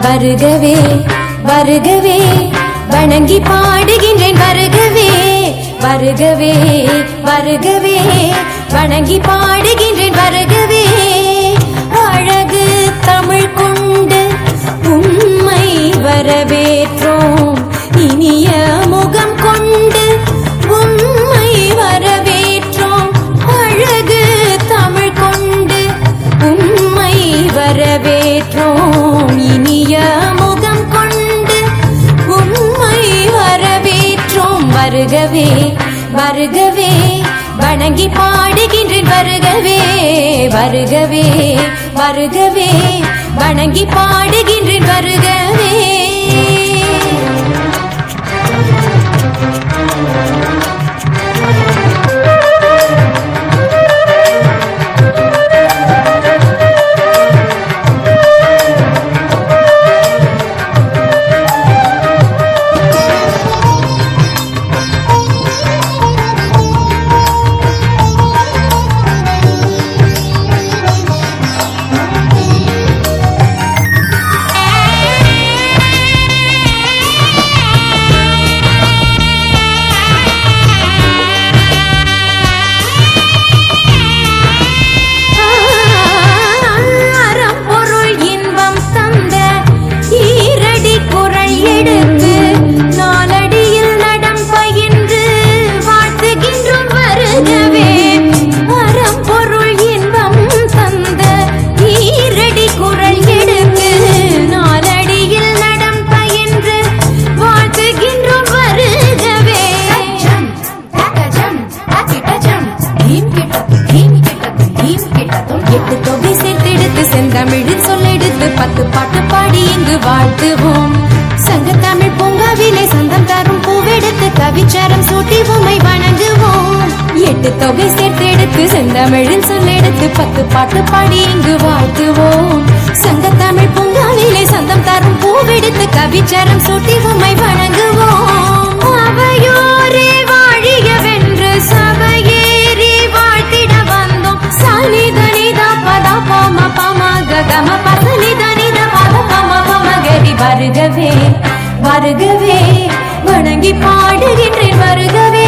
வருகவே வருகவே வணங்கி பாடுகின்றேன் வருகவே வருகவே வருகவே வணங்கி பாடுகின்றேன் வருகவே அழகு தமிழ் கொண்டு உம்மை வரவேற்றோம் இனிய முகம் கொண்டு உம்மை வரவேற்றோம் அழகு தமிழ் கொண்டு உம்மை வரவேற்றோம் இனிய முகம் கொண்டு உம்மை வரவேற்றோம் வருகவே வருகவே வணங்கி பாடுகின்றேன் வருகவே வருகவே வருகவே வணங்கி பாடுகின்றேன் வருகவே செந்தமிழில் சொல்லெடுத்து 10 பாட்டு பாடி இங்கு வாழ்த்துவோம் சங்கத்தமிழ் பூங்காவிலே சந்தம் தரும் பூவெடுத்து கவிச்சாரம் சூட்டி உம்மை வணங்குவோம் 8 தொகை சேர்த்தெடுத்து செந்தமிழில் சொல்லெடுத்து 10 பாட்டு பாடி இங்கு வாழ்த்துவோம் சங்கத்தமிழ் பூங்காவிலே சந்தம் தரும் பூவெடுத்து கவிச்சாரம் சூட்டி உம்மை வணங்குவோம் அவையோரே வாழியவென்று சபையேறி வாழ்த்திட வந்தோம் சனிதனிதா பதா பாம கம பசனி தனித பத பம பமகரி வருகவே வருகவே வணங்கி பாடுகின்றேன் வருகவே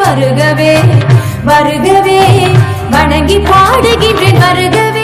வருகவே வருகவே வணங்கி பாடுகின்றேன் வருகவே